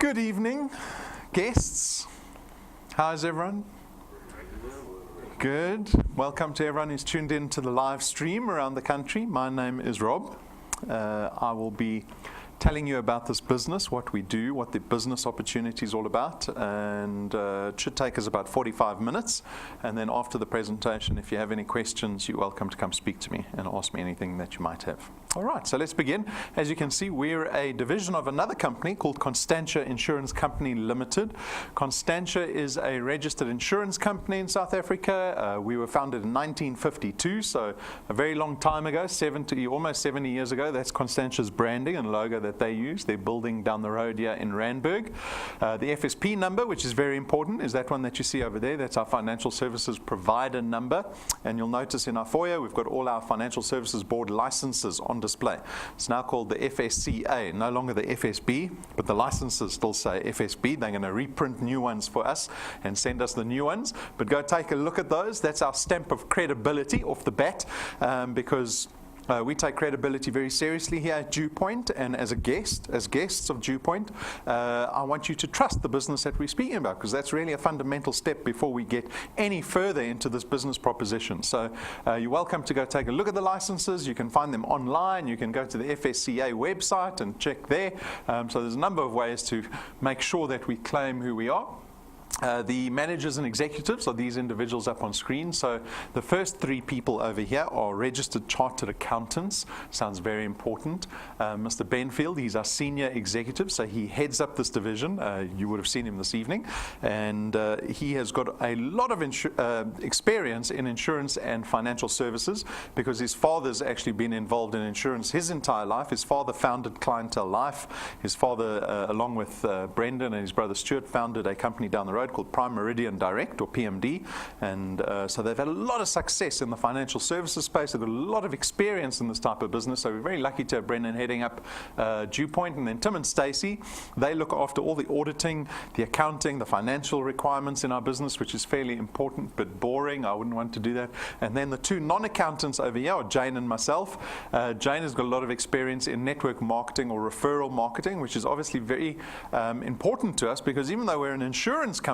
Good evening, guests. How's everyone? Good. Welcome to everyone who's tuned in to the live stream around the country. My name is Rob. I will be telling you about this business, what we do, what the business opportunity is all about, and it should take us about 45 minutes. And then after the presentation, if you have any questions, you're welcome to come speak to me and ask me anything that you might have. All right, so let's begin. As you can see, we're a division of another company called Constantia Insurance Company Limited. Constantia is a registered insurance company in South Africa. We were founded in 1952, so a very long time ago, almost 70 years ago. That's Constantia's branding and logo that they use. They're building down the road here in Randburg. The FSP number, which is very important, is that one that you see over there. That's our financial services provider number. And you'll notice in our foyer, we've got all our financial services board licenses on display. It's now called the FSCA, no longer the FSB, but the licenses still say FSB. They're going to reprint new ones for us and send us the new ones. But go take a look at those. That's our stamp of credibility off the bat, because we take credibility very seriously here at DuePoint, and as guests of DuePoint, I want you to trust the business that we're speaking about, because that's really a fundamental step before we get any further into this business proposition. So you're welcome to go take a look at the licenses. You can find them online. You can go to the FSCA website and check there. So there's a number of ways to make sure that we claim who we are. The managers and executives are these individuals up on screen. So the first three people over here are registered chartered accountants. Sounds very important. Mr. Benfield, he's our senior executive, so he heads up this division. You would have seen him this evening. And he has got a lot of experience in insurance and financial services, because his father's actually been involved in insurance his entire life. His father founded Clientele Life. His father, along with Brendan and his brother Stuart, founded a company down the road called Prime Meridian Direct, or PMD, and so they've had a lot of success in the financial services space. They've got a lot of experience in this type of business, so we're very lucky to have Brendan heading up DuePoint. And then Tim and Stacey, they look after all the auditing, the accounting, the financial requirements in our business, which is fairly important but boring. I wouldn't want to do that. And then the two non-accountants over here are Jane and myself. Jane has got a lot of experience in network marketing or referral marketing, which is obviously very important to us, because even though we're an insurance company,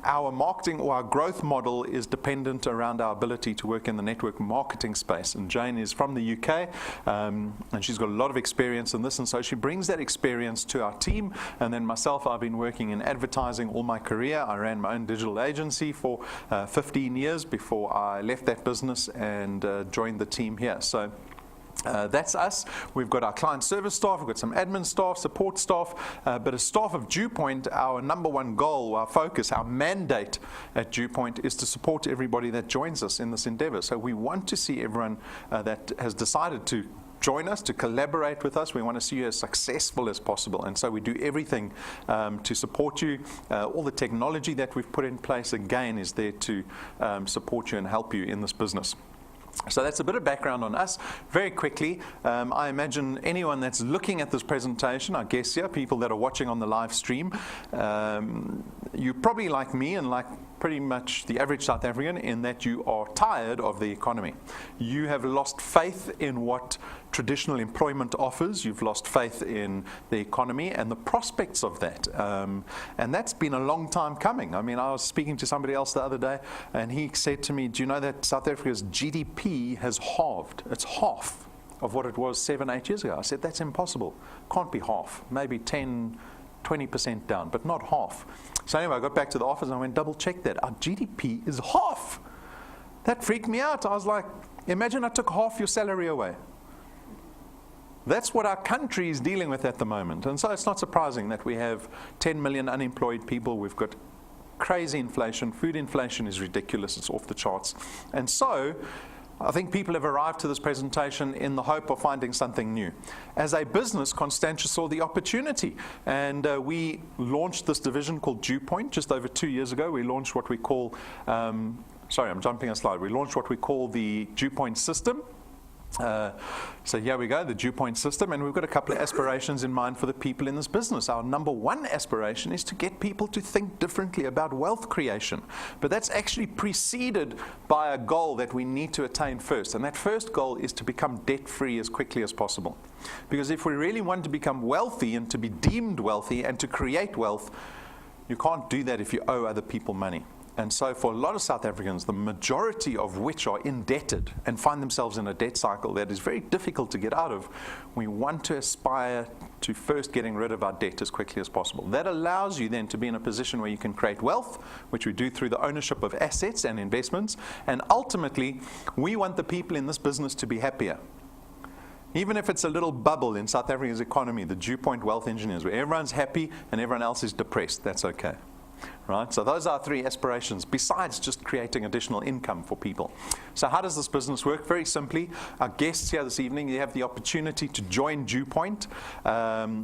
our marketing or our growth model is dependent around our ability to work in the network marketing space. And Jane is from the UK, and she's got a lot of experience in this, and so she brings that experience to our team. And then myself, I've been working in advertising all my career. I ran my own digital agency for 15 years before I left that business and joined the team here. So that's us. We've got our client service staff, we've got some admin staff, support staff, but as staff of DuePoint, our number one goal, our focus, our mandate at DuePoint is to support everybody that joins us in this endeavor. So we want to see everyone that has decided to join us, to collaborate with us. We want to see you as successful as possible, and so we do everything to support you. All the technology that we've put in place, again, is there to support you and help you in this business. So that's a bit of background on us. Very quickly, I imagine anyone that's looking at this presentation, our guests here, people that are watching on the live stream, you're probably like me and like pretty much the average South African, in that you are tired of the economy. You have lost faith in what traditional employment offers. You've lost faith in the economy and the prospects of that. And that's been a long time coming. I mean, I was speaking to somebody else the other day, and he said to me, do you know that South Africa's GDP has halved? It's half of what it was 7-8 years ago. I said, that's impossible. Can't be half. Maybe 10-20% down, but not half. So anyway, I got back to the office and I went, double check that. Our GDP is half. That freaked me out. I was like, imagine I took half your salary away. That's what our country is dealing with at the moment. And so it's not surprising that we have 10 million unemployed people. We've got crazy inflation. Food inflation is ridiculous. It's off the charts. And so I think people have arrived to this presentation in the hope of finding something new. As a business, Constantia saw the opportunity, and we launched this division called DuePoint just over 2 years ago. We launched what we call, sorry, I'm jumping a slide. We launched what we call the DuePoint system. So here we go, the DuePoint system, and we've got a couple of aspirations in mind for the people in this business. Our number one aspiration is to get people to think differently about wealth creation. But that's actually preceded by a goal that we need to attain first. And that first goal is to become debt-free as quickly as possible. Because if we really want to become wealthy and to be deemed wealthy and to create wealth, you can't do that if you owe other people money. And so for a lot of South Africans, the majority of which are indebted and find themselves in a debt cycle that is very difficult to get out of, we want to aspire to first getting rid of our debt as quickly as possible. That allows you then to be in a position where you can create wealth, which we do through the ownership of assets and investments. And ultimately, we want the people in this business to be happier. Even if it's a little bubble in South Africa's economy, the DuePoint Wealth Engineers, where everyone's happy and everyone else is depressed, that's okay. Right? So those are three aspirations, besides just creating additional income for people. So how does this business work? Very simply, our guests here this evening, you have the opportunity to join DuePoint.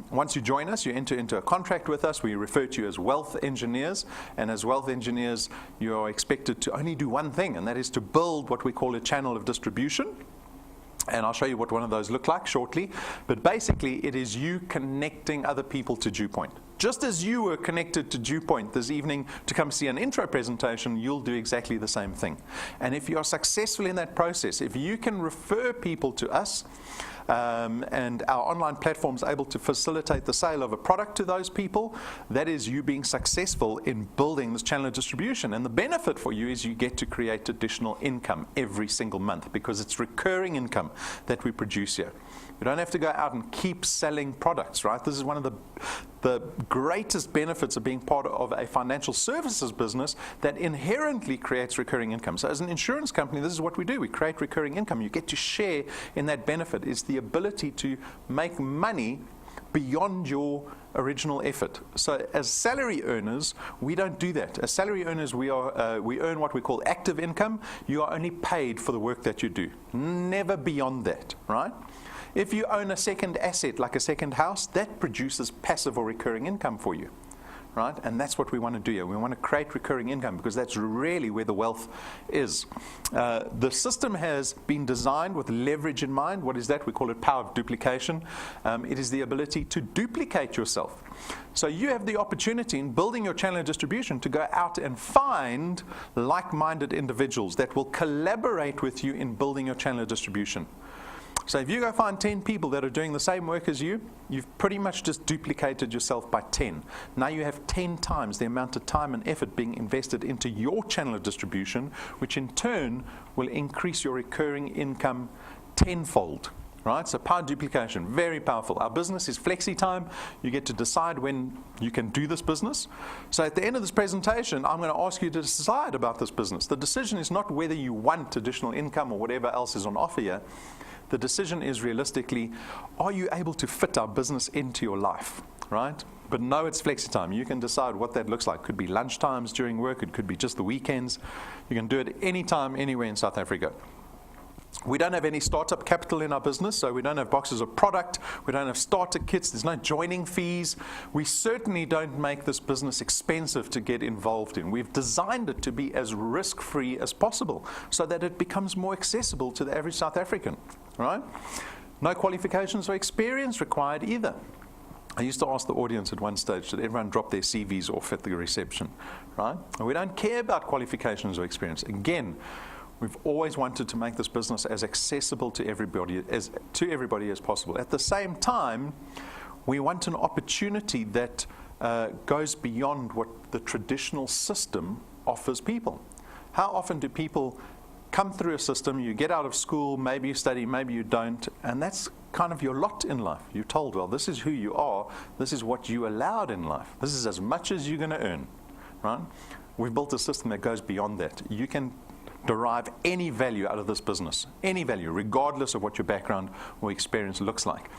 Once you join us, you enter into a contract with us. We refer to you as wealth engineers. And as wealth engineers, you are expected to only do one thing, and that is to build what we call a channel of distribution. And I'll show you what one of those look like shortly. But basically, it is you connecting other people to DuePoint. Just as you were connected to DuePoint this evening to come see an intro presentation, you'll do exactly the same thing. And if you are successful in that process, if you can refer people to us, and our online platform is able to facilitate the sale of a product to those people, that is you being successful in building this channel of distribution. And the benefit for you is you get to create additional income every single month, because it's recurring income that we produce here. You don't have to go out and keep selling products, right? This is one of the greatest benefits of being part of a financial services business that inherently creates recurring income. So as an insurance company, this is what we do. We create recurring income. You get to share in that benefit. It's the ability to make money beyond your original effort. So as salary earners, we don't do that. As salary earners, we earn what we call active income. You are only paid for the work that you do, never beyond that, right? If you own a second asset, like a second house, that produces passive or recurring income for you, right? And that's what we want to do here. We want to create recurring income, because that's really where the wealth is. The system has been designed with leverage in mind. What is that? We call it power of duplication. It is the ability to duplicate yourself. So you have the opportunity in building your channel of distribution to go out and find like-minded individuals that will collaborate with you in building your channel of distribution. So if you go find 10 people that are doing the same work as you, you've pretty much just duplicated yourself by 10. Now you have 10 times the amount of time and effort being invested into your channel of distribution, which in turn will increase your recurring income tenfold. Right? So power duplication, very powerful. Our business is flexi time. You get to decide when you can do this business. So at the end of this presentation, I'm going to ask you to decide about this business. The decision is not whether you want additional income or whatever else is on offer here. The decision is realistically, are you able to fit our business into your life, right? But no, it's flexi time. You can decide what that looks like. It could be lunch times during work. It could be just the weekends. You can do it anytime, anywhere in South Africa. We don't have any startup capital in our business, so we don't have boxes of product. We don't have starter kits. There's no joining fees. We certainly don't make this business expensive to get involved in. We've designed it to be as risk-free as possible so that it becomes more accessible to the average South African, right? No qualifications or experience required either. I used to ask the audience at one stage, did everyone drop their CVs off at the reception, right? And we don't care about qualifications or experience. Again, we've always wanted to make this business as accessible to everybody as possible. At the same time, we want an opportunity that goes beyond what the traditional system offers people. How often do people come through a system, you get out of school, maybe you study, maybe you don't, and that's kind of your lot in life. You're told, well, this is who you are, this is what you allowed in life, this is as much as you're going to earn, right? We've built a system that goes beyond that. You can derive any value out of this business, any value, regardless of what your background or experience looks like.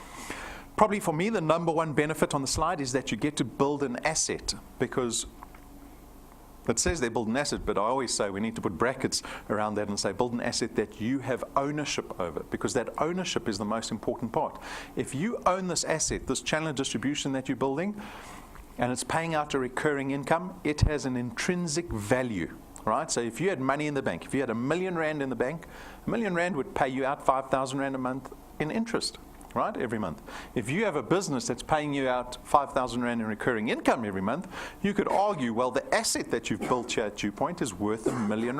Probably for me, the number one benefit on the slide is that you get to build an asset, because it says they build an asset, but I always say we need to put brackets around that and say build an asset that you have ownership over, because that ownership is the most important part. If you own this asset, this channel of distribution that you're building, and it's paying out a recurring income, it has an intrinsic value. right? So if you had money in the bank, if you had R1 million in the bank, R1 million would pay you out 5,000 Rand a month in interest, right, every month. If you have a business that's paying you out 5,000 Rand in recurring income every month, you could argue, well, the asset that you've built here at DuePoint is worth R1 million.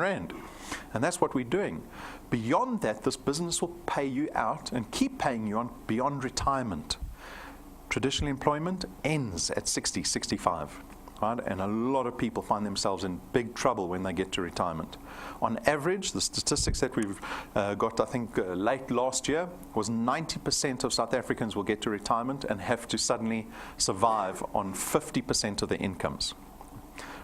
And that's what we're doing. Beyond that, this business will pay you out and keep paying you on beyond retirement. Traditional employment ends at 60, 65. Right? And a lot of people find themselves in big trouble when they get to retirement. On average, the statistics that we've got, I think, late last year, was 90% of South Africans will get to retirement and have to suddenly survive on 50% of their incomes.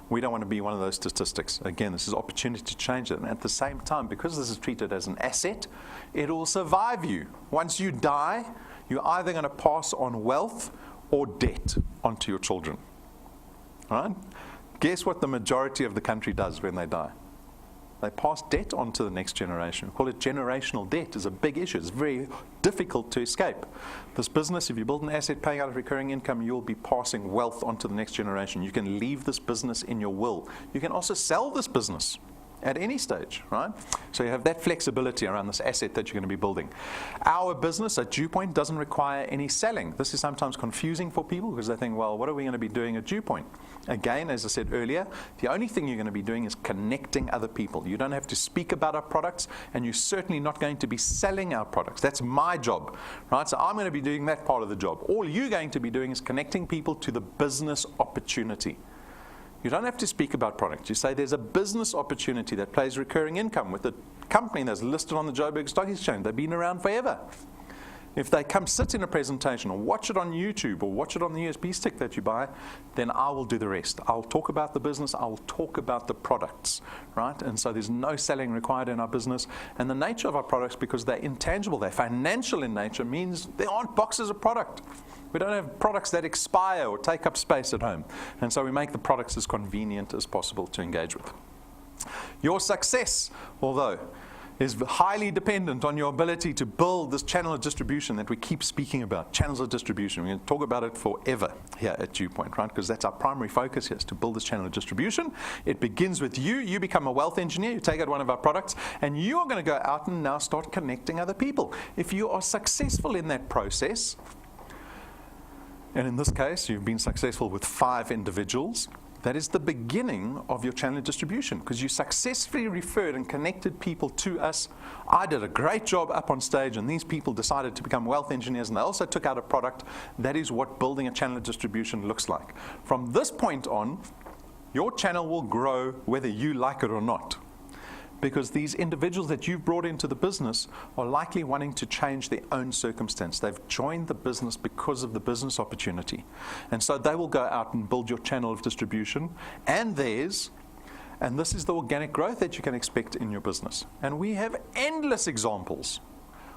We don't want to be one of those statistics. Again, this is an opportunity to change it. And at the same time, because this is treated as an asset, it will survive you. Once you die, you're either going to pass on wealth or debt onto your children. Right? Guess what the majority of the country does when they die? They pass debt on to the next generation. We call it generational debt. It's a big issue. It's very difficult to escape. This business, if you build an asset paying out of recurring income, you'll be passing wealth on to the next generation. You can leave this business in your will. You can also sell this business at any stage, right? So you have that flexibility around this asset that you're going to be building. Our business at DuePoint doesn't require any selling. This is sometimes confusing for people because they think, well, what are we going to be doing at DuePoint? Again, as I said earlier, the only thing you're going to be doing is connecting other people. You don't have to speak about our products, and you're certainly not going to be selling our products. That's my job, right? So I'm going to be doing that part of the job. All you're going to be doing is connecting people to the business opportunity. You don't have to speak about products. You say there's a business opportunity that pays recurring income with a company that's listed on the Joburg Stock Exchange. They've been around forever. If they come sit in a presentation or watch it on YouTube or watch it on the USB stick that you buy, then I will do the rest. I'll talk about the business. I'll talk about the products, right? And so there's no selling required in our business. And the nature of our products, because they're intangible, they're financial in nature, means there aren't boxes of product. We don't have products that expire or take up space at home. And so we make the products as convenient as possible to engage with. Your success, although, is highly dependent on your ability to build this channel of distribution that we keep speaking about, channels of distribution. We're going to talk about it forever here at DuePoint, right? Because that's our primary focus here, is to build this channel of distribution. It begins with you. You become a wealth engineer. You take out one of our products, and you are going to go out and now start connecting other people. If you are successful in that process, and in this case, you've been successful with 5 individuals, that is the beginning of your channel of distribution, because you successfully referred and connected people to us. I did a great job up on stage, and these people decided to become wealth engineers, and they also took out a product. That is what building a channel of distribution looks like. From this point on, your channel will grow whether you like it or not, because these individuals that you've brought into the business are likely wanting to change their own circumstance. They've joined the business because of the business opportunity. And so they will go out and build your channel of distribution and theirs. And this is the organic growth that you can expect in your business. And we have endless examples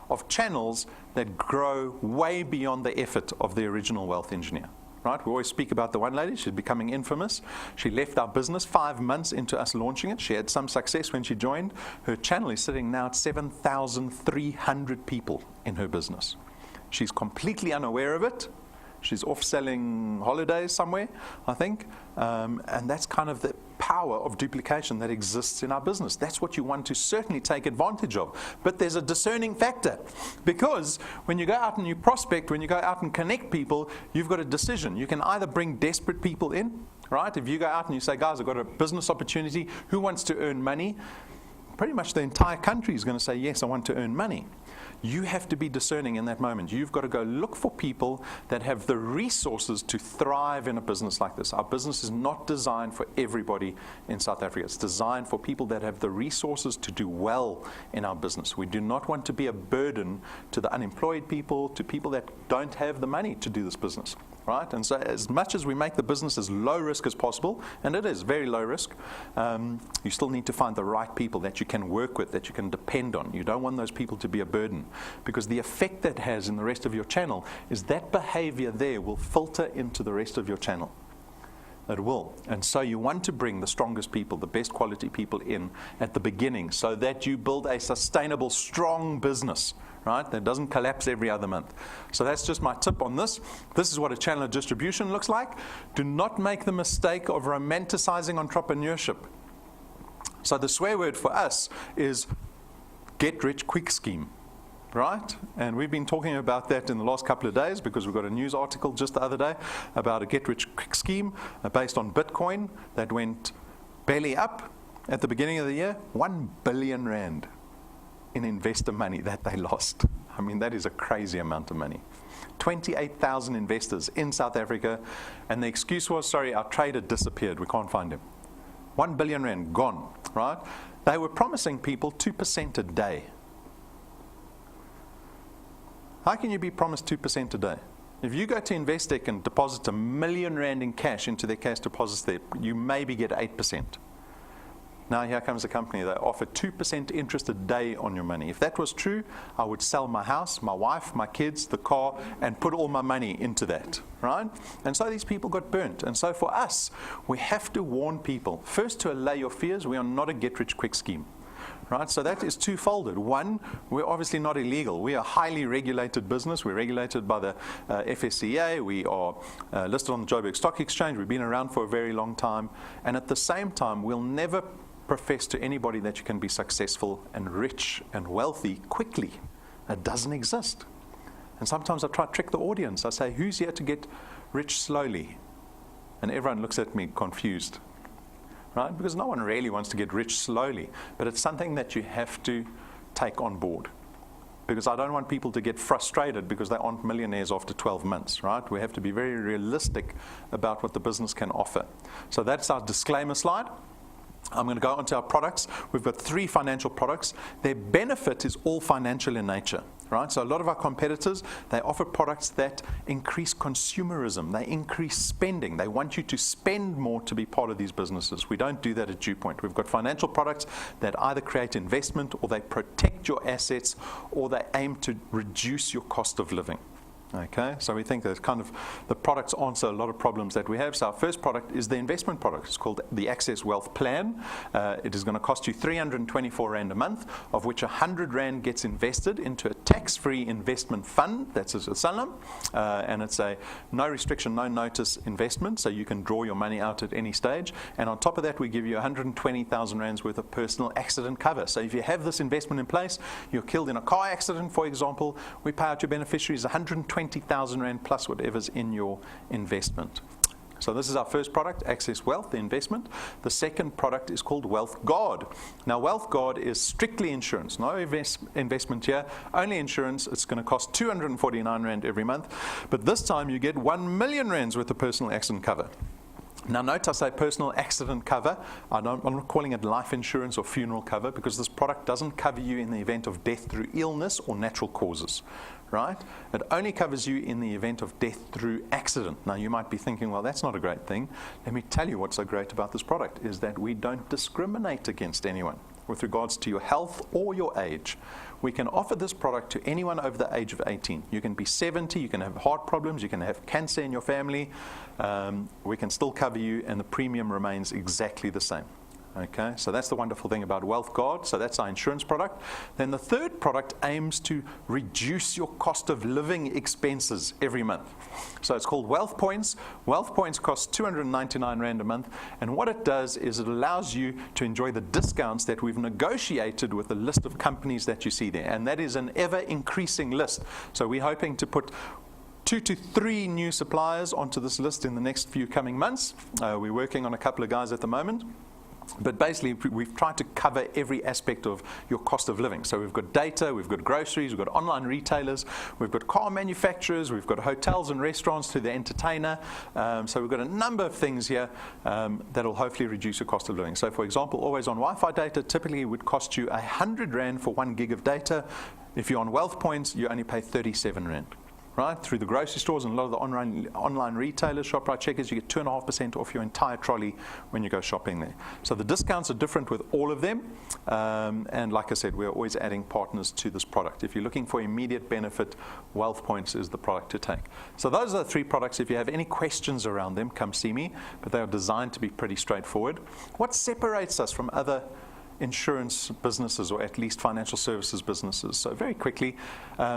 of channels that grow way beyond the effort of the original wealth engineer. Right? We always speak about the one lady. She's becoming infamous. She left our business 5 months into us launching it. She had some success when she joined. Her channel is sitting now at 7,300 people in her business. She's completely unaware of it. She's off selling holidays somewhere, I think. And that's kind of the power of duplication that exists in our business. That's what you want to certainly take advantage of. But there's a discerning factor, because when you go out and you prospect, when you go out and connect people, you've got a decision. You can either bring desperate people in, right? If you go out and you say, guys, I've got a business opportunity, who wants to earn money? Pretty much the entire country is going to say, yes, I want to earn money. You have to be discerning in that moment. You've got to go look for people that have the resources to thrive in a business like this. Our business is not designed for everybody in South Africa. It's designed for people that have the resources to do well in our business. We do not want to be a burden to the unemployed people, to people that don't have the money to do this business. Right? And so as much as we make the business as low risk as possible, and it is very low risk, you still need to find the right people that you can work with, that you can depend on. You don't want those people to be a burden, because the effect that has in the rest of your channel is that behavior there will filter into the rest of your channel. It will. And so you want to bring the strongest people, the best quality people in at the beginning, so that you build a sustainable, strong business, right? That doesn't collapse every other month. So that's just my tip on this. This is what a channel of distribution looks like. Do not make the mistake of romanticizing entrepreneurship. So the swear word for us is get rich quick scheme, right? And we've been talking about that in the last couple of days because we've got a news article just the other day about a get rich quick scheme based on Bitcoin that went belly up at the beginning of the year. 1 billion rand in investor money that they lost. I mean, that is a crazy amount of money. 28,000 investors in South Africa, and the excuse was, sorry, our trader disappeared, we can't find him. 1 billion rand gone, right? They were promising people 2% a day. How can you be promised 2% a day? If you go to Investec and deposit R1 million in cash into their cash deposits there, you maybe get 8%. Now here comes a company that offer 2% interest a day on your money. If that was true, I would sell my house, my wife, my kids, the car, and put all my money into that, right? And so these people got burnt. And so for us, we have to warn people. First, to allay your fears, we are not a get-rich-quick scheme. Right, so that is two-folded. One, we're obviously not illegal. We are a highly regulated business. We're regulated by the FSCA. We are listed on the Joburg Stock Exchange. We've been around for a very long time. And at the same time, we'll never profess to anybody that you can be successful and rich and wealthy quickly. It doesn't exist. And sometimes I try to trick the audience. I say, who's here to get rich slowly? And everyone looks at me confused. Right? Because no one really wants to get rich slowly, but it's something that you have to take on board. Because I don't want people to get frustrated because they aren't millionaires after 12 months, right? We have to be very realistic about what the business can offer. So that's our disclaimer slide. I'm going to go on to our products. We've got 3 financial products. Their benefit is all financial in nature, right? So a lot of our competitors, they offer products that increase consumerism. They increase spending. They want you to spend more to be part of these businesses. We don't do that at DuePoint. We've got financial products that either create investment or they protect your assets or they aim to reduce your cost of living. Okay, so we think that kind of the products answer a lot of problems that we have. So our first product is the investment product. It's called the Access Wealth Plan. It is going to cost you 324 Rand a month, of which 100 Rand gets invested into a tax-free investment fund. That's a Sanlam, and it's a no restriction, no notice investment, so you can draw your money out at any stage. And on top of that, we give you 120,000 Rands worth of personal accident cover. So if you have this investment in place, you're killed in a car accident, for example, we pay out your beneficiaries 120,000 Rand plus whatever's in your investment. So this is our first product, Access Wealth, the investment. The second product is called Wealth Guard. Now, Wealth Guard is strictly insurance, no investment here, only insurance. It's going to cost 249 Rand every month, but this time you get 1 million Rands worth of personal accident cover. Now note I say personal accident cover. I'm not calling it life insurance or funeral cover because this product doesn't cover you in the event of death through illness or natural causes, right? It only covers you in the event of death through accident. Now you might be thinking, well, that's not a great thing. Let me tell you what's so great about this product is that we don't discriminate against anyone with regards to your health or your age. We can offer this product to anyone over the age of 18. You can be 70, you can have heart problems, you can have cancer in your family. We can still cover you and the premium remains exactly the same. Okay, so that's the wonderful thing about Wealth Guard. So that's our insurance product. Then the third product aims to reduce your cost of living expenses every month. So it's called Wealth Points. Wealth Points cost 299 Rand a month. And what it does is it allows you to enjoy the discounts that we've negotiated with the list of companies that you see there. And that is an ever increasing list. So we're hoping to put 2 to 3 new suppliers onto this list in the next few coming months. We're working on a couple of guys at the moment. But basically, we've tried to cover every aspect of your cost of living. So we've got data, we've got groceries, we've got online retailers, we've got car manufacturers, we've got hotels and restaurants to the entertainer. So we've got a number of things here that will hopefully reduce your cost of living. So for example, always on Wi-Fi data typically would cost you 100 Rand for 1 gig of data. If you're on Wealth Points, you only pay 37 Rand. Right, through the grocery stores and a lot of the online retailers, ShopRite Checkers, you get 2.5% off your entire trolley when you go shopping there. So the discounts are different with all of them. And like I said, we're always adding partners to this product. If you're looking for immediate benefit, Wealth Points is the product to take. So those are the 3 products. If you have any questions around them, come see me. But they are designed to be pretty straightforward. What separates us from other insurance businesses, or at least financial services businesses. So very quickly,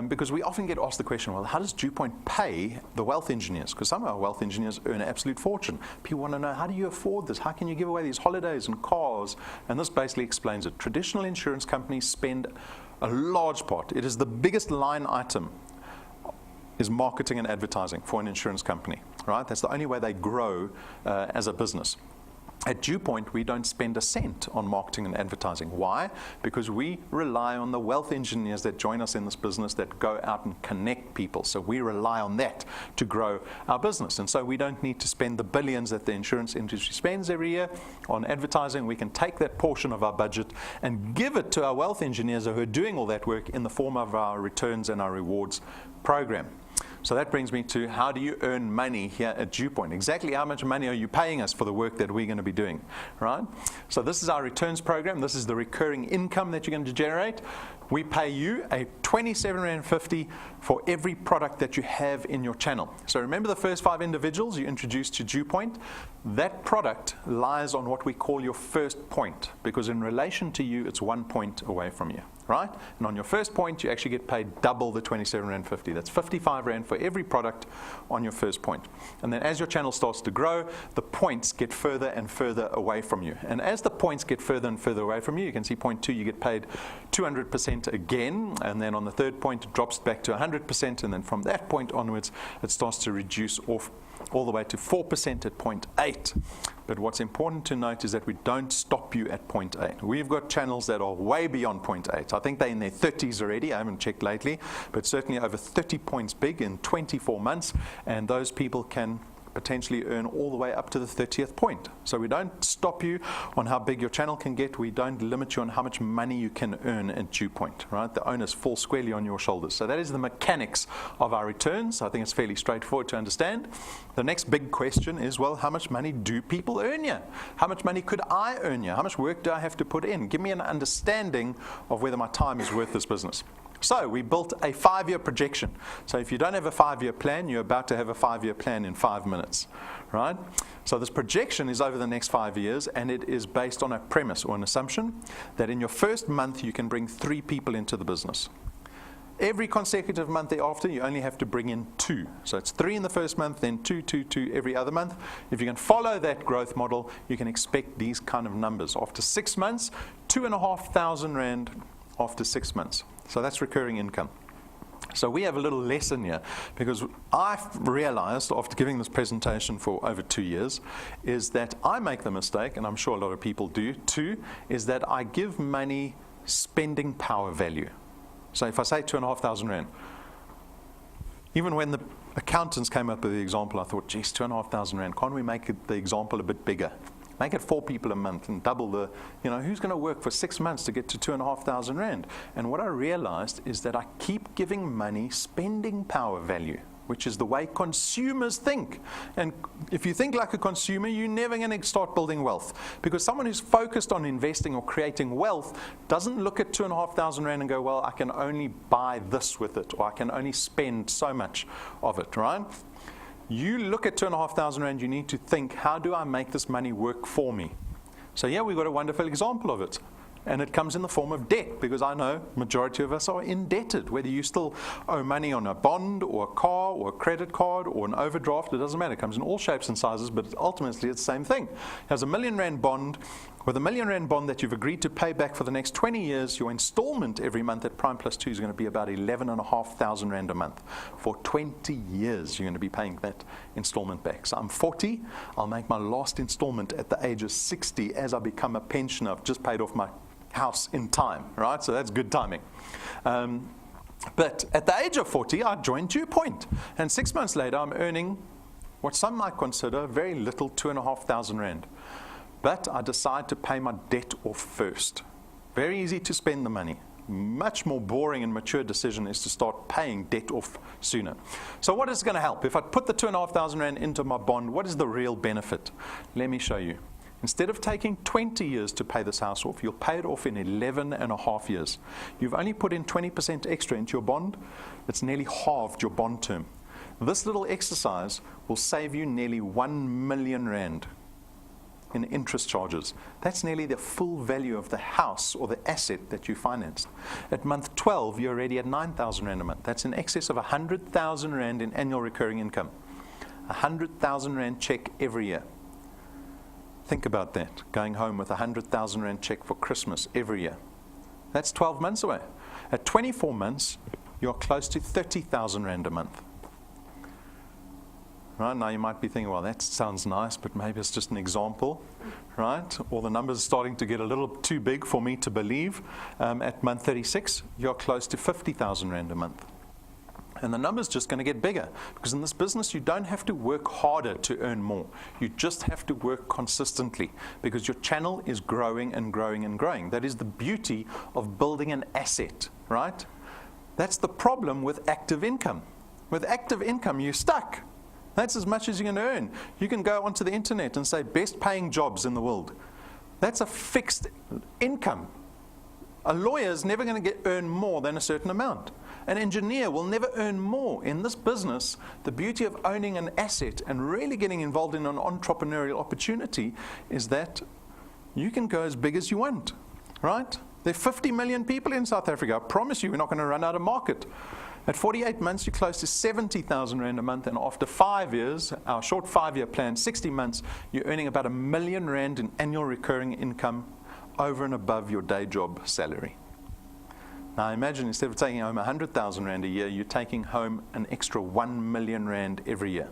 because we often get asked the question, well, how does DuePoint pay the wealth engineers? Because some of our wealth engineers earn an absolute fortune. People want to know, how do you afford this? How can you give away these holidays and cars? And this basically explains it. Traditional insurance companies spend a large part. It is the biggest line item, is marketing and advertising for an insurance company, right? That's the only way they grow as a business. At DuePoint, we don't spend a cent on marketing and advertising. Why? Because we rely on the wealth engineers that join us in this business that go out and connect people. So we rely on that to grow our business. And so we don't need to spend the billions that the insurance industry spends every year on advertising. We can take that portion of our budget and give it to our wealth engineers who are doing all that work in the form of our returns and our rewards program. So that brings me to, how do you earn money here at DuePoint? Exactly how much money are you paying us for the work that we're going to be doing, right? So this is our returns program. This is the recurring income that you're going to generate. We pay you a R27.50 for every product that you have in your channel. So remember the first 5 individuals you introduced to DuePoint? That product lies on what we call your first point, because in relation to you, it's 1 point away from you, right? And on your first point, you actually get paid double the R27.50. That's R55 for every product on your first point. And then as your channel starts to grow, the points get further and further away from you. And as the points get further and further away from you, you can see point 2, you get paid 200% again. And then on the third point, it drops back to 100%. And then from that point onwards, it starts to reduce off all the way to 4% at point 8. But what's important to note is that we don't stop you at point 8. We've got channels that are way beyond point 8. I think they're in their 30s already. I haven't checked lately, but certainly over 30 points big in 24 months. And those people can potentially earn all the way up to the 30th point. So we don't stop you on how big your channel can get. We don't limit you on how much money you can earn at DuePoint, right? The onus falls squarely on your shoulders. So that is the mechanics of our returns. I think it's fairly straightforward to understand. The next big question is, well, how much money do people earn here? How much money could I earn here? How much work do I have to put in? Give me an understanding of whether my time is worth this business. So we built a 5-year projection. So if you don't have a 5-year plan, you're about to have a 5-year plan in 5 minutes, right? So this projection is over the next 5 years, and it is based on a premise or an assumption that in your first month, you can bring 3 people into the business. Every consecutive month thereafter, you only have to bring in 2. So it's 3 in the first month, then 2, 2, 2 every other month. If you can follow that growth model, you can expect these kind of numbers. After 6 months, R2,500 after 6 months. So that's recurring income. So we have a little lesson here, because I've realized after giving this presentation for over 2 years is that I make the mistake, and I'm sure a lot of people do too, is that I give money spending power value. So if I say R2,500, even when the accountants came up with the example, I thought, geez, R2,500, can't we make the example a bit bigger? Make it 4 people a month and double the, who's going to work for 6 months to get to R2,500? And what I realized is that I keep giving money spending power value, which is the way consumers think. And if you think like a consumer, you're never going to start building wealth, because someone who's focused on investing or creating wealth doesn't look at R2,500 and go, well, I can only buy this with it, or I can only spend so much of it, right? You look at R2,500, you need to think, how do I make this money work for me? So yeah, we've got a wonderful example of it. And it comes in the form of debt, because I know majority of us are indebted. Whether you still owe money on a bond or a car or a credit card or an overdraft, it doesn't matter. It comes in all shapes and sizes, but ultimately it's the same thing. There's a R1 million bond. With a R1 million bond that you've agreed to pay back for the next 20 years, your installment every month at Prime Plus 2 is going to be about R11,500 a month. For 20 years, you're going to be paying that installment back. So I'm 40. I'll make my last installment at the age of 60 as I become a pensioner. I've just paid off my house in time, right? So that's good timing. But at the age of 40, I joined DuePoint. And 6 months later, I'm earning what some might consider very little, R2,500. But I decide to pay my debt off first. Very easy to spend the money. Much more boring and mature decision is to start paying debt off sooner. So what is going to help? If I put the R2,500 into my bond, what is the real benefit? Let me show you. Instead of taking 20 years to pay this house off, you'll pay it off in 11 and a half years. You've only put in 20% extra into your bond. It's nearly halved your bond term. This little exercise will save you nearly R1 million. in interest charges. That's nearly the full value of the house or the asset that you financed. At month 12, you're already at 9,000 Rand a month. That's in excess of 100,000 Rand in annual recurring income. 100,000 Rand check every year. Think about that, going home with 100,000 Rand check for Christmas every year. That's 12 months away. At 24 months, you're close to 30,000 Rand a month. Right, now you might be thinking, well, that sounds nice, but maybe it's just an example, right? Or the numbers are starting to get a little too big for me to believe. At month 36, you're close to 50,000 Rand a month. And the number's just going to get bigger, because in this business, you don't have to work harder to earn more. You just have to work consistently, because your channel is growing and growing and growing. That is the beauty of building an asset, right? That's the problem with active income. With active income, you're stuck. That's as much as you can earn. You can go onto the internet and say best paying jobs in the world. That's a fixed income. A lawyer is never going to earn more than a certain amount. An engineer will never earn more. In this business, the beauty of owning an asset and really getting involved in an entrepreneurial opportunity is that you can go as big as you want, right? There are 50 million people in South Africa. I promise you, we're not going to run out of market. At 48 months, you're close to 70,000 Rand a month, and after 5 years, our short 5-year plan, 60 months, you're earning about R1 million in annual recurring income over and above your day job salary. Now imagine, instead of taking home 100,000 Rand a year, you're taking home an extra 1 million Rand every year.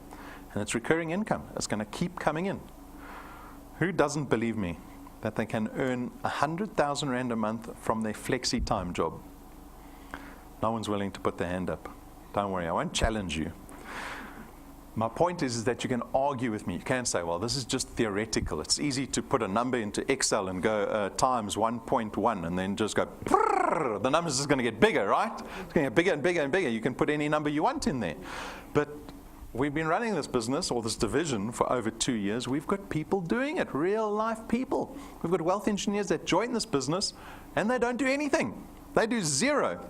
And it's recurring income. It's going to keep coming in. Who doesn't believe me that they can earn 100,000 Rand a month from their flexi time job? No one's willing to put their hand up. Don't worry, I won't challenge you. My point is that you can argue with me. You can say, well, this is just theoretical. It's easy to put a number into Excel and go times 1.1 and then just go, prrr, the number's just going to get bigger, right? It's going to get bigger and bigger and bigger. You can put any number you want in there. But we've been running this business or this division for over 2 years. We've got people doing it, real life people. We've got wealth engineers that join this business and they don't do anything. They do zero.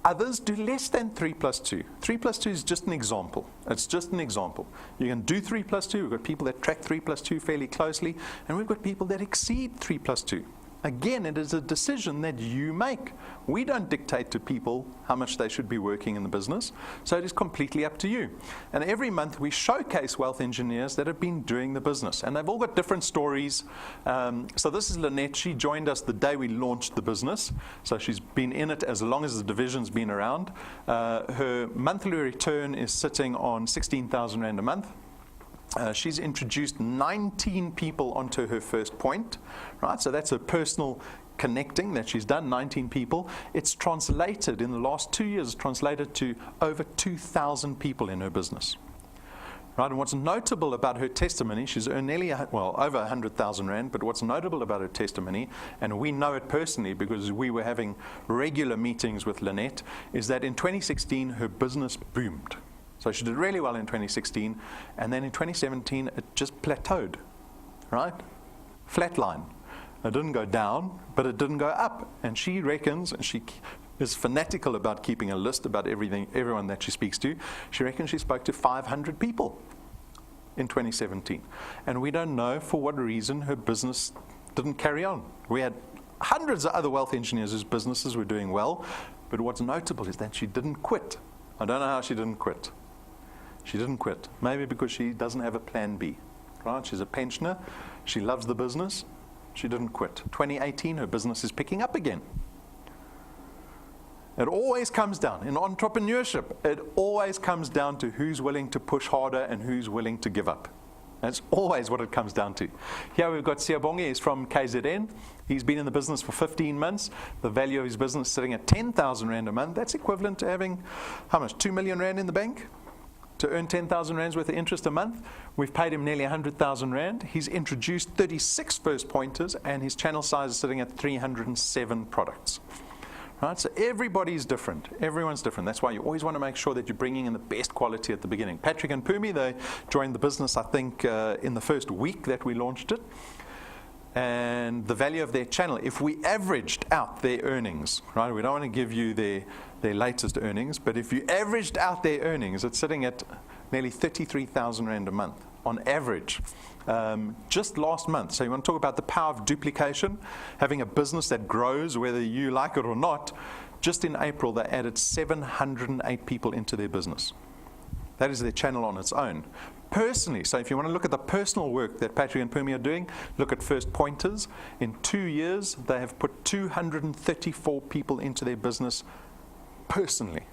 Others do less than 3 plus 2. 3 plus 2 is just an example. It's just an example. You can do 3 plus 2. We've got people that track 3 plus 2 fairly closely, and we've got people that exceed 3 plus 2. Again, it is a decision that you make. We don't dictate to people how much they should be working in the business, so it is completely up to you. And every month we showcase wealth engineers that have been doing the business, and they've all got different stories. So this is Lynette. She joined us the day we launched the business, so she's been in it as long as the division's been around. Her monthly return is sitting on 16,000 Rand a month. She's introduced 19 people onto her first point, right? So that's her personal connecting that she's done, 19 people. It's translated in the last 2 years, translated to over 2,000 people in her business. Right, and what's notable about her testimony, she's earned nearly, over 100,000 Rand, but what's notable about her testimony, and we know it personally because we were having regular meetings with Lynette, is that in 2016, her business boomed. So she did really well in 2016, and then in 2017, it just plateaued, right? Flatline. It didn't go down, but it didn't go up. And she reckons, and she is fanatical about keeping a list about everyone that she speaks to. She reckons she spoke to 500 people in 2017. And we don't know for what reason her business didn't carry on. We had hundreds of other wealth engineers whose businesses were doing well, but what's notable is that she didn't quit. I don't know how she didn't quit. She didn't quit. Maybe because she doesn't have a plan B, right? She's a pensioner. She loves the business. She didn't quit. 2018, her business is picking up again. It always comes down, in entrepreneurship, it always comes down to who's willing to push harder and who's willing to give up. That's always what it comes down to. Here we've got Siyabongi. He's from KZN. He's been in the business for 15 months. The value of his business is sitting at 10,000 Rand a month. That's equivalent to having, how much, 2 million Rand in the bank? To earn 10,000 Rands worth of interest a month. We've paid him nearly 100,000 Rand. He's introduced 36 first pointers, and his channel size is sitting at 307 products. Right, so everybody's different. Everyone's different. That's why you always want to make sure that you're bringing in the best quality at the beginning. Patrick and Pumi, they joined the business, I think, in the first week that we launched it. And the value of their channel, if we averaged out their earnings, right, we don't want to give you their latest earnings, but if you averaged out their earnings, it's sitting at nearly 33,000 Rand a month. on average. Just last month, so you want to talk about the power of duplication, having a business that grows whether you like it or not. Just in April, they added 708 people into their business. That is their channel on its own. Personally, so if you want to look at the personal work that Patrick and Pumi are doing, look at First Pointers. In 2 years, they have put 234 people into their business personally.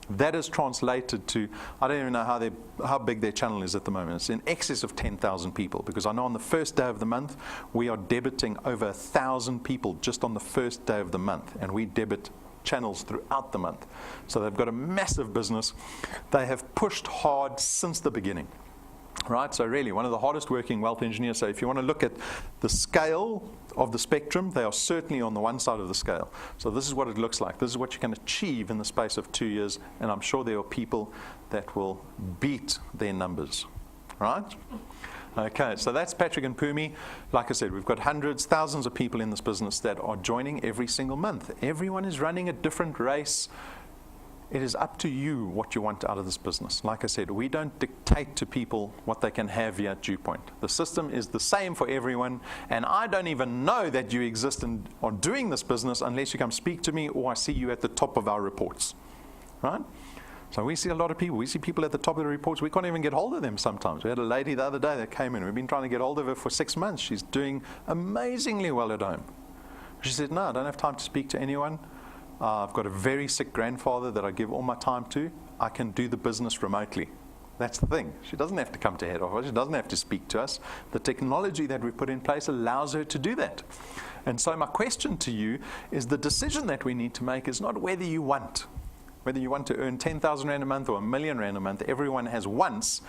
That is translated to, I don't even know how big their channel is at the moment. It's in excess of 10,000 people, because I know on the first day of the month, we are debiting over 1,000 people just on the first day of the month, and we debit channels throughout the month. So they've got a massive business. They have pushed hard since the beginning. Right, so really one of the hardest working wealth engineers. So if you want to look at the scale of the spectrum, they are certainly on the one side of the scale. So this is what it looks like. This is what you can achieve in the space of 2 years, and I'm sure there are people that will beat their numbers. Right? Okay, so that's Patrick and Pumi. Like I said, we've got hundreds, thousands of people in this business that are joining every single month. Everyone is running a different race. It is up to you what you want out of this business. Like I said, we don't dictate to people what they can have here at DuePoint. The system is the same for everyone, and I don't even know that you exist and are doing this business unless you come speak to me or I see you at the top of our reports. Right? So we see a lot of people. We see people at the top of the reports. We can't even get hold of them sometimes. We had a lady the other day that came in. We've been trying to get hold of her for 6 months. She's doing amazingly well at home. She said, no, I don't have time to speak to anyone. I've got a very sick grandfather that I give all my time to. I can do the business remotely. That's the thing. She doesn't have to come to head office. She doesn't have to speak to us. The technology that we put in place allows her to do that. And so my question to you is, the decision that we need to make is not whether you want to earn 10,000 Rand a month or 1 million Rand a month. Everyone has once.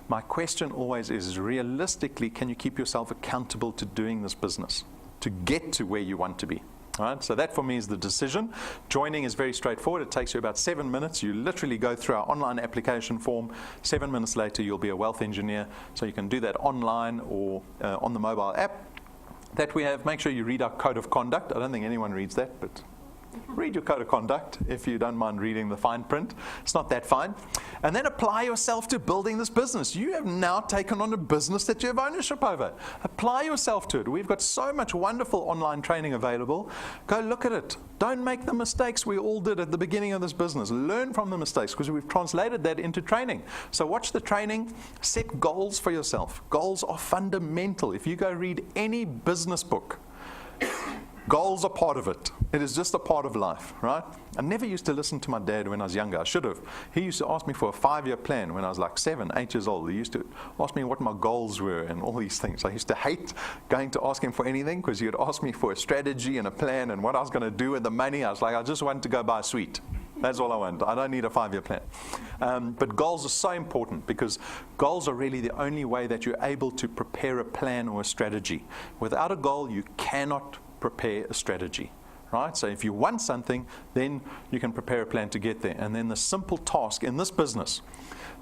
My question always is, realistically, can you keep yourself accountable to doing this business, to get to where you want to be? All right, so that for me is the decision. Joining is very straightforward. It takes you about 7 minutes. You literally go through our online application form. 7 minutes later, you'll be a wealth engineer. So you can do that online or on the mobile app that we have. Make sure you read our code of conduct. I don't think anyone reads that, but read your code of conduct if you don't mind reading the fine print. It's not that fine. And then apply yourself to building this business. You have now taken on a business that you have ownership over. Apply yourself to it. We've got so much wonderful online training available. Go look at it. Don't make the mistakes we all did at the beginning of this business. Learn from the mistakes, because we've translated that into training. So watch the training. Set goals for yourself. Goals are fundamental. If you go read any business book, goals are part of it. It is just a part of life, right? I never used to listen to my dad when I was younger. I should have. He used to ask me for a 5-year plan when I was like 7, 8 years old. He used to ask me what my goals were and all these things. I used to hate going to ask him for anything, because he would ask me for a strategy and a plan and what I was going to do with the money. I was like, I just want to go buy a sweet. That's all I want. I don't need a 5-year plan. But goals are so important, because goals are really the only way that you're able to prepare a plan or a strategy. Without a goal, you cannot prepare a strategy, right? So if you want something, then you can prepare a plan to get there. And then the simple task in this business,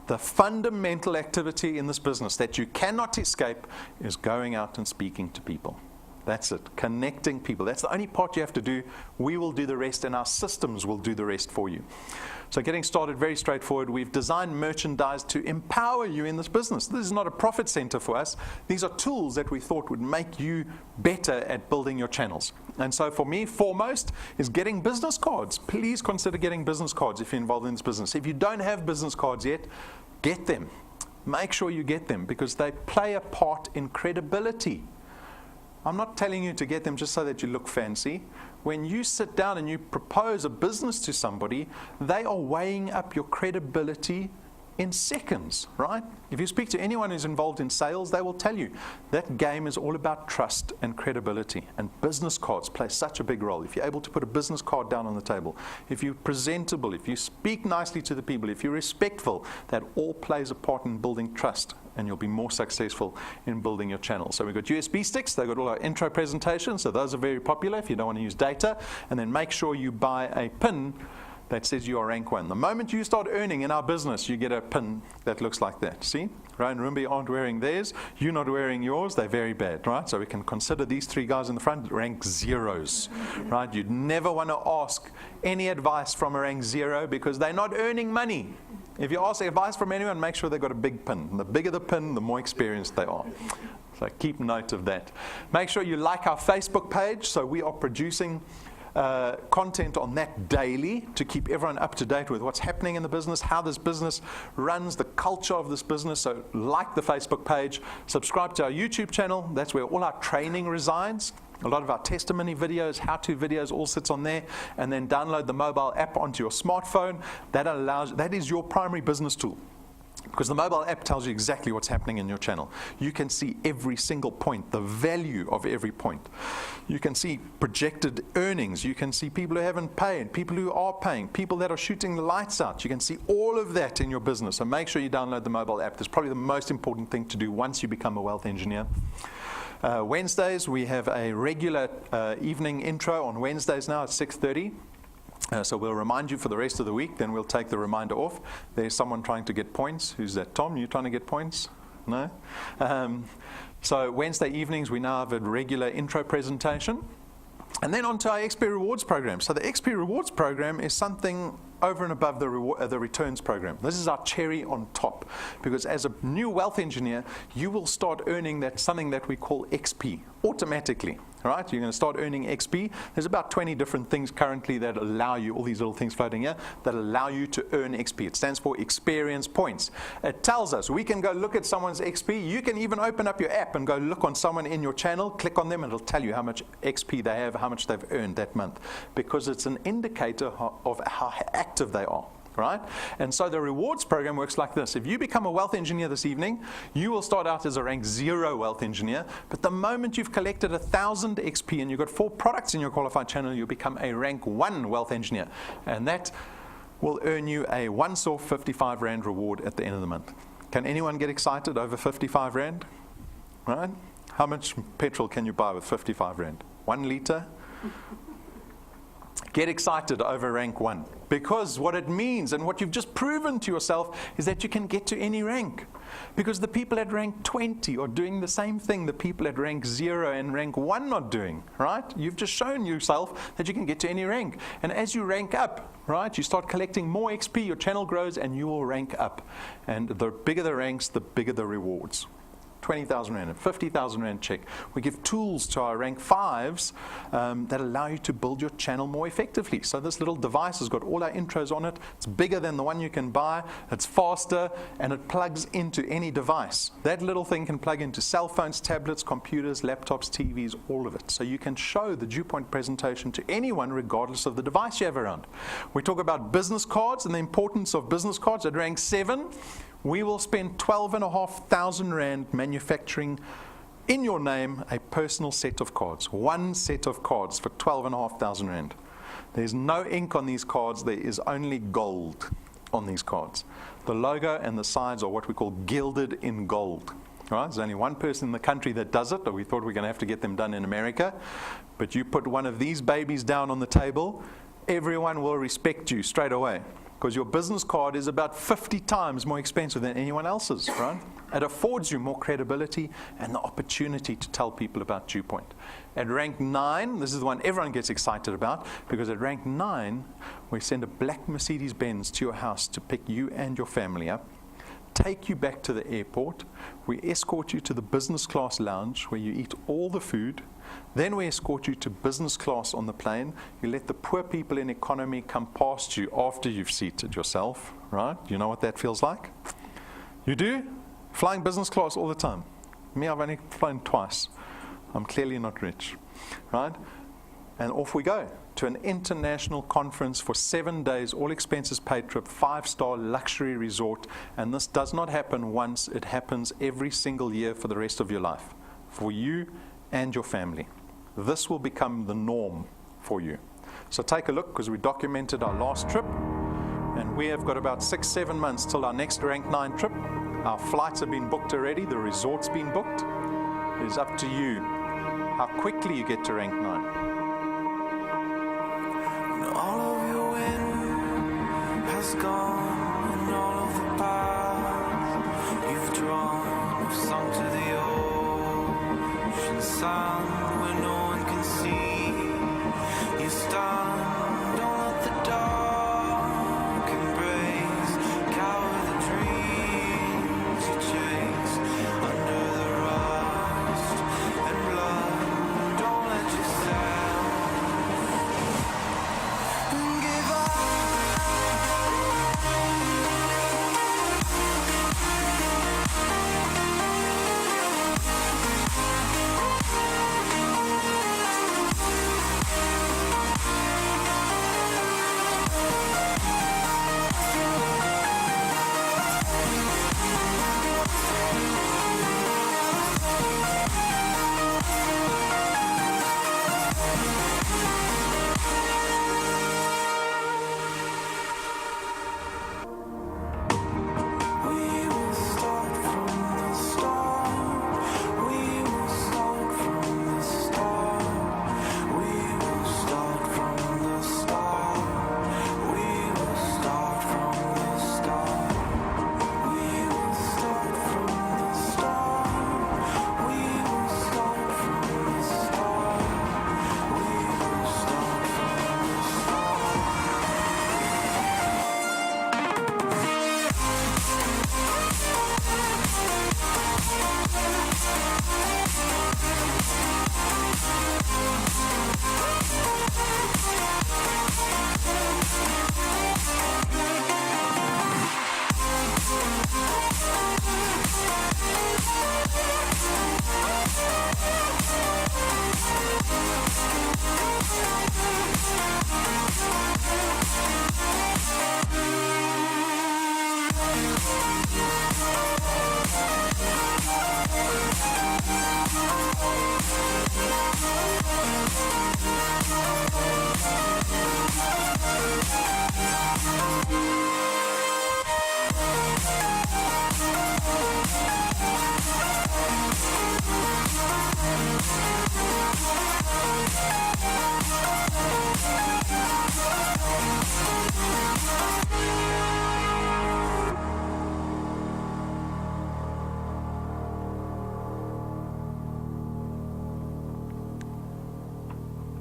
the fundamental activity in this business that you cannot escape, is going out and speaking to people. That's it. Connecting people. That's the only part you have to do. We will do the rest, and our systems will do the rest for you. So getting started, very straightforward. We've designed merchandise to empower you in this business. This is not a profit center for us. These are tools that we thought would make you better at building your channels. And so for me, foremost is getting business cards. Please consider getting business cards if you're involved in this business. If you don't have business cards yet, get them. Make sure you get them, because they play a part in credibility. I'm not telling you to get them just so that you look fancy. When you sit down and you propose a business to somebody, they are weighing up your credibility in seconds, right? If you speak to anyone who's involved in sales, they will tell you that game is all about trust and credibility. And business cards play such a big role. If you're able to put a business card down on the table, if you're presentable, if you speak nicely to the people, if you're respectful, that all plays a part in building trust, and you'll be more successful in building your channel. So we've got USB sticks. They've got all our intro presentations. So those are very popular if you don't want to use data. And then make sure you buy a pin that says you are rank 1. The moment you start earning in our business, you get a pin that looks like that. See? Ray and Rumbi aren't wearing theirs. You're not wearing yours. They're very bad, right? So we can consider these 3 guys in the front rank 0s, right? You'd never want to ask any advice from a rank 0, because they're not earning money. If you ask advice from anyone, make sure they've got a big pin. The bigger the pin, the more experienced they are. So keep note of that. Make sure you like our Facebook page. So we are producing content on that daily to keep everyone up to date with what's happening in the business, how this business runs, the culture of this business. So like the Facebook page, subscribe to our YouTube channel. That's where all our training resides. A lot of our testimony videos, how-to videos, all sits on there. And then download the mobile app onto your smartphone. That is your primary business tool. Because the mobile app tells you exactly what's happening in your channel. You can see every single point, the value of every point. You can see projected earnings. You can see people who haven't paid, people who are paying, people that are shooting the lights out. You can see all of that in your business. So make sure you download the mobile app. That's probably the most important thing to do once you become a wealth engineer. Wednesdays, we have a regular evening intro on Wednesdays now at 6:30. So we'll remind you for the rest of the week, then we'll take the reminder off. There's someone trying to get points. Who's that? Tom, you trying to get points? No? So Wednesday evenings, we now have a regular intro presentation. And then on to our XP Rewards program. So the XP Rewards program is something over and above the returns program. This is our cherry on top, because as a new wealth engineer, you will start earning that something that we call XP automatically. All right, you're going to start earning XP. There's about 20 different things currently that allow you, all these little things floating here, that allow you to earn XP. It stands for experience points. It tells us we can go look at someone's XP. You can even open up your app and go look on someone in your channel, click on them, and it'll tell you how much XP they have, how much they've earned that month, because it's an indicator of how active they are. Right? And so the rewards program works like this. If you become a wealth engineer this evening, you will start out as a rank 0 wealth engineer, but the moment you've collected 1,000 XP and you've got 4 products in your qualified channel, you'll become a rank 1 wealth engineer. And that will earn you a once-off 55 Rand reward at the end of the month. Can anyone get excited over 55 Rand? Right? How much petrol can you buy with 55 Rand? 1 liter? Get excited over rank 1, because what it means and what you've just proven to yourself is that you can get to any rank, because the people at rank 20 are doing the same thing the people at rank 0 and rank 1 are doing, right? You've just shown yourself that you can get to any rank. And as you rank up, right, you start collecting more XP, your channel grows, and you will rank up. And the bigger the ranks, the bigger the rewards. 20,000 Rand and 50,000 Rand check. We give tools to our rank 5s that allow you to build your channel more effectively. So this little device has got all our intros on it. It's bigger than the one you can buy. It's faster, and it plugs into any device. That little thing can plug into cell phones, tablets, computers, laptops, TVs, all of it. So you can show the DuePoint presentation to anyone regardless of the device you have around. We talk about business cards and the importance of business cards. At rank 7, we will spend 12,500 Rand manufacturing in your name a personal set of cards. 1 set of cards for 12,500 Rand. There's no ink on these cards. There is only gold on these cards. The logo and the sides are what we call gilded in gold. Right? There's only one person in the country that does it, or we thought we were going to have to get them done in America. But you put one of these babies down on the table, everyone will respect you straight away. Because your business card is about 50 times more expensive than anyone else's, right? It affords you more credibility and the opportunity to tell people about DuePoint. At rank 9, this is the one everyone gets excited about, because at rank 9, we send a black Mercedes-Benz to your house to pick you and your family up, take you back to the airport, we escort you to the business class lounge where you eat all the food. Then we escort you to business class on the plane. You let the poor people in economy come past you after you've seated yourself, right? You know what that feels like? You do? Flying business class all the time. Me, I've only flown twice. I'm clearly not rich, right? And off we go to an international conference for 7 days, all expenses paid trip, 5-star luxury resort. And this does not happen once. It happens every single year for the rest of your life, for you and your family. This will become the norm for you. So take a look, because we documented our last trip, and we have got about 6-7 months till our next rank 9 trip. Our flights have been booked already, the resort's been booked. It's up to you how quickly you get to rank 9. All of your wind has gone, and all of the paths you've drawn have sunk to the ocean sound. Stand, don't let the dark embrace, coward.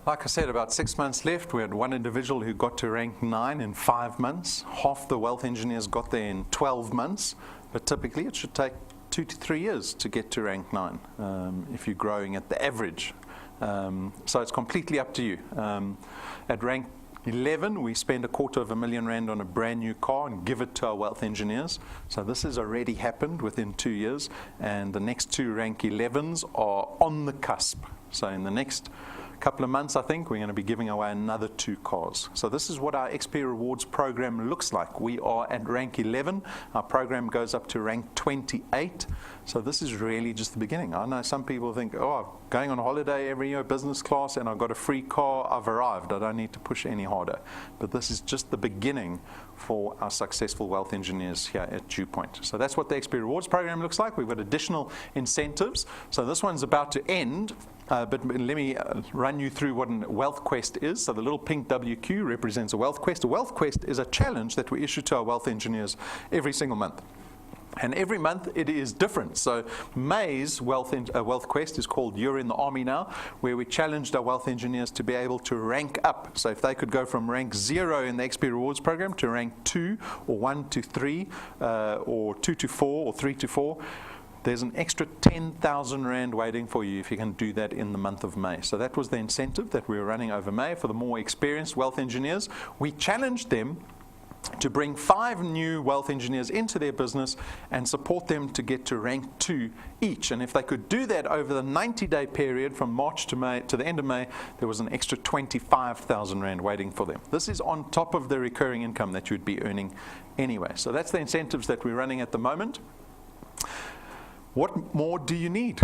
like I said, about 6 months left. We had one individual who got to rank 9 in 5 months. Half the wealth engineers got there in 12 months. But typically, it should take 2 to 3 years to get to rank 9 if you're growing at the average. So it's completely up to you. At rank 11, we spend R250,000 on a brand new car and give it to our wealth engineers. So this has already happened within 2 years, and the next 2 rank 11s are on the cusp. So in the next couple of months, I think, we're going to be giving away another 2 cars. So this is what our XP Rewards program looks like. We are at rank 11. Our program goes up to rank 28. So this is really just the beginning. I know some people think, oh, I'm going on holiday every year, business class, and I've got a free car. I've arrived. I don't need to push any harder. But this is just the beginning for our successful wealth engineers here at DuePoint. So that's what the XP Rewards program looks like. We've got additional incentives. So this one's about to end. But let me run you through what a wealth quest is. So the little pink WQ represents a wealth quest. A wealth quest is a challenge that we issue to our wealth engineers every single month. And every month it is different. So May's wealth quest is called You're in the Army Now, where we challenged our wealth engineers to be able to rank up. So if they could go from rank 0 in the XP Rewards program to rank 2 or 1 to 3 or 2 to 4 or 3 to 4, there's an extra 10,000 Rand waiting for you if you can do that in the month of May. So that was the incentive that we were running over May for the more experienced wealth engineers. We challenged them to bring 5 new wealth engineers into their business and support them to get to rank 2 each. And if they could do that over the 90-day period from March to May to the end of May, there was an extra 25,000 Rand waiting for them. This is on top of the recurring income that you'd be earning anyway. So that's the incentives that we're running at the moment. What more do you need?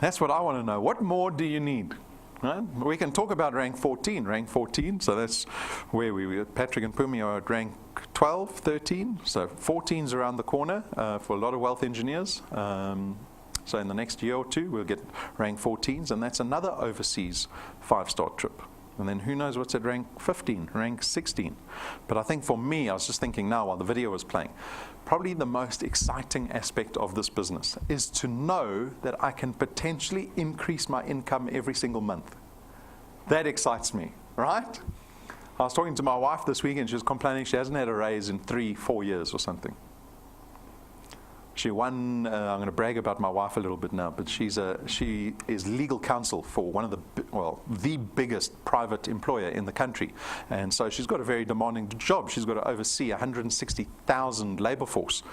That's what I want to know. What more do you need? Right? We can talk about rank 14. Rank 14, so that's where Patrick and Pumi are at rank 12, 13. So 14's around the corner for a lot of wealth engineers. So in the next year or 2, we'll get rank 14s, and that's another overseas 5-star trip. And then who knows what's at rank 15, rank 16. But I think for me, I was just thinking now while the video was playing, probably the most exciting aspect of this business is to know that I can potentially increase my income every single month. That excites me, right? I was talking to my wife this week and she was complaining she hasn't had a raise in 3-4 years or something. She won, I'm going to brag about my wife a little bit now, but she is legal counsel for one of the biggest private employer in the country. And so she's got a very demanding job. She's got to oversee 160,000 labor force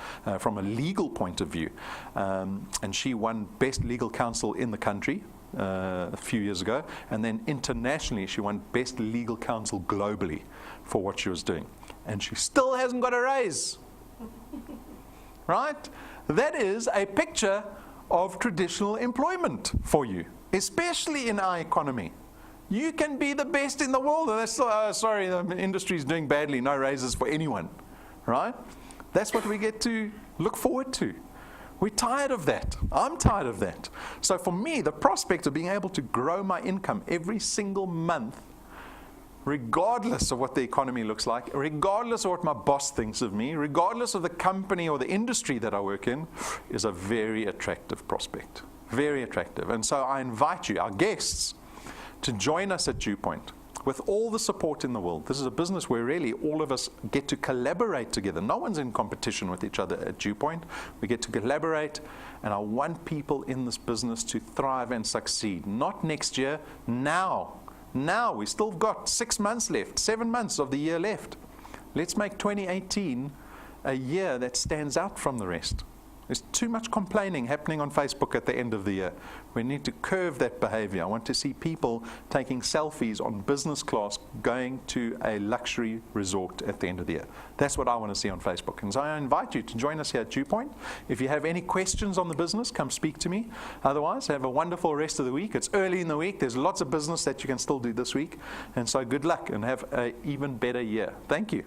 from a legal point of view. And she won Best Legal Counsel in the country a few years ago. And then internationally, she won Best Legal Counsel globally for what she was doing. And she still hasn't got a raise. Right? That is a picture of traditional employment for you, especially in our economy. You can be the best in the world, and that's, sorry, the industry is doing badly, no raises for anyone, right? That's what we get to look forward to. We're tired of that. I'm tired of that. So for me, the prospect of being able to grow my income every single month, regardless of what the economy looks like, regardless of what my boss thinks of me, regardless of the company or the industry that I work in, is a very attractive prospect. Very attractive. And so I invite you, our guests, to join us at DuePoint with all the support in the world. This is a business where really all of us get to collaborate together. No one's in competition with each other at DuePoint. We get to collaborate, and I want people in this business to thrive and succeed. Not next year, now. Now, we still got 6 months left, 7 months of the year left. Let's make 2018 a year that stands out from the rest. There's too much complaining happening on Facebook at the end of the year. We need to curve that behavior. I want to see people taking selfies on business class going to a luxury resort at the end of the year. That's what I want to see on Facebook. And so I invite you to join us here at DuePoint. If you have any questions on the business, come speak to me. Otherwise, have a wonderful rest of the week. It's early in the week. There's lots of business that you can still do this week. And so good luck and have an even better year. Thank you.